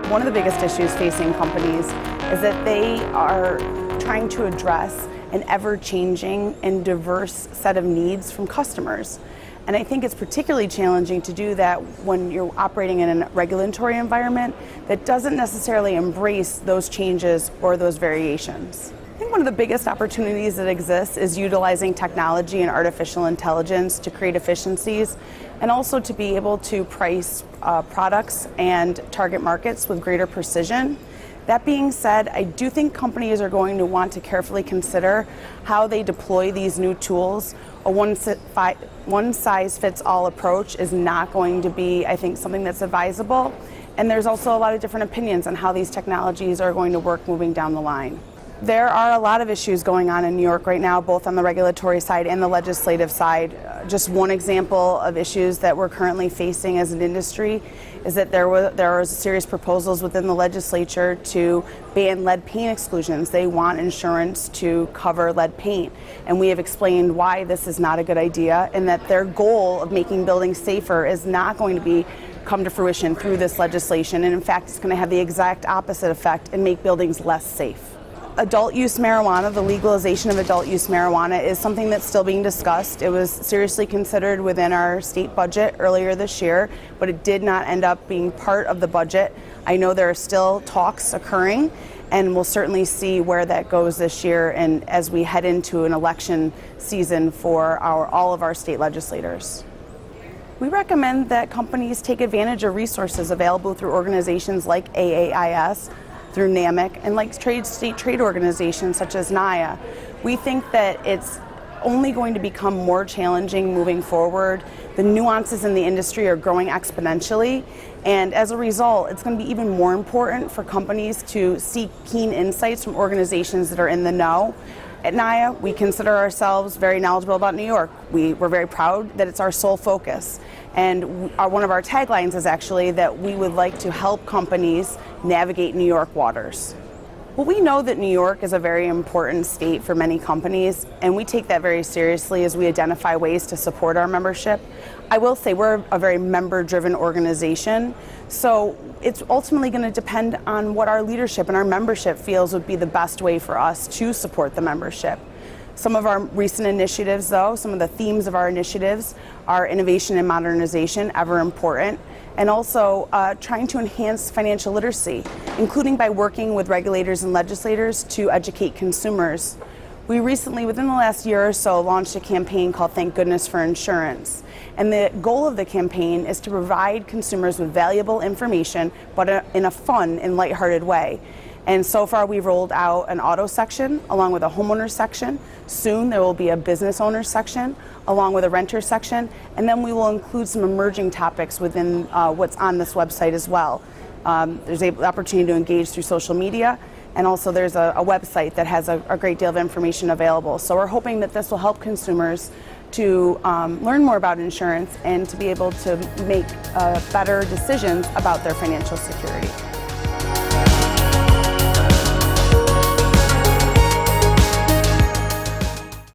One of the biggest issues facing companies is that they are trying to address an ever-changing and diverse set of needs from customers. And I think it's particularly challenging to do that when you're operating in a regulatory environment that doesn't necessarily embrace those changes or those variations. I think one of the biggest opportunities that exists is utilizing technology and artificial intelligence to create efficiencies and also to be able to price products and target markets with greater precision. That being said, I do think companies are going to want to carefully consider how they deploy these new tools. A one-size-fits-all approach is not going to be, I think, something that's advisable. And there's also a lot of different opinions on how these technologies are going to work moving down the line. There are a lot of issues going on in New York right now, both on the regulatory side and the legislative side. Just one example of issues that we're currently facing as an industry is that there are serious proposals within the legislature to ban lead paint exclusions. They want insurance to cover lead paint. And we have explained why this is not a good idea and that their goal of making buildings safer is not going to come to fruition through this legislation. And in fact, it's going to have the exact opposite effect and make buildings less safe. Adult use marijuana, the legalization of adult use marijuana is something that's still being discussed. It was seriously considered within our state budget earlier this year, but it did not end up being part of the budget. I know there are still talks occurring, and we'll certainly see where that goes this year and as we head into an election season for all of our state legislators. We recommend that companies take advantage of resources available through organizations like AAIS, through NAMIC, and like state trade organizations such as NYIA. We think that it's only going to become more challenging moving forward. The nuances in the industry are growing exponentially, and as a result, it's going to be even more important for companies to seek keen insights from organizations that are in the know. At NYIA, we consider ourselves very knowledgeable about New York. We're very proud that it's our sole focus. And one of our taglines is actually that we would like to help companies navigate New York waters. Well, we know that New York is a very important state for many companies, and we take that very seriously as we identify ways to support our membership. I will say we're a very member-driven organization, so it's ultimately going to depend on what our leadership and our membership feels would be the best way for us to support the membership. Some of our recent initiatives, though, some of the themes of our initiatives are innovation and modernization, ever important, and also trying to enhance financial literacy, including by working with regulators and legislators to educate consumers. We recently, within the last year or so, launched a campaign called Thank Goodness for Insurance. And the goal of the campaign is to provide consumers with valuable information, but in a fun and lighthearted way. And so far we've rolled out an auto section along with a homeowner section. Soon there will be a business owner section along with a renter section. And then we will include some emerging topics within what's on this website as well. There's an opportunity to engage through social media. And also there's a website that has a great deal of information available. So we're hoping that this will help consumers to learn more about insurance and to be able to make better decisions about their financial security.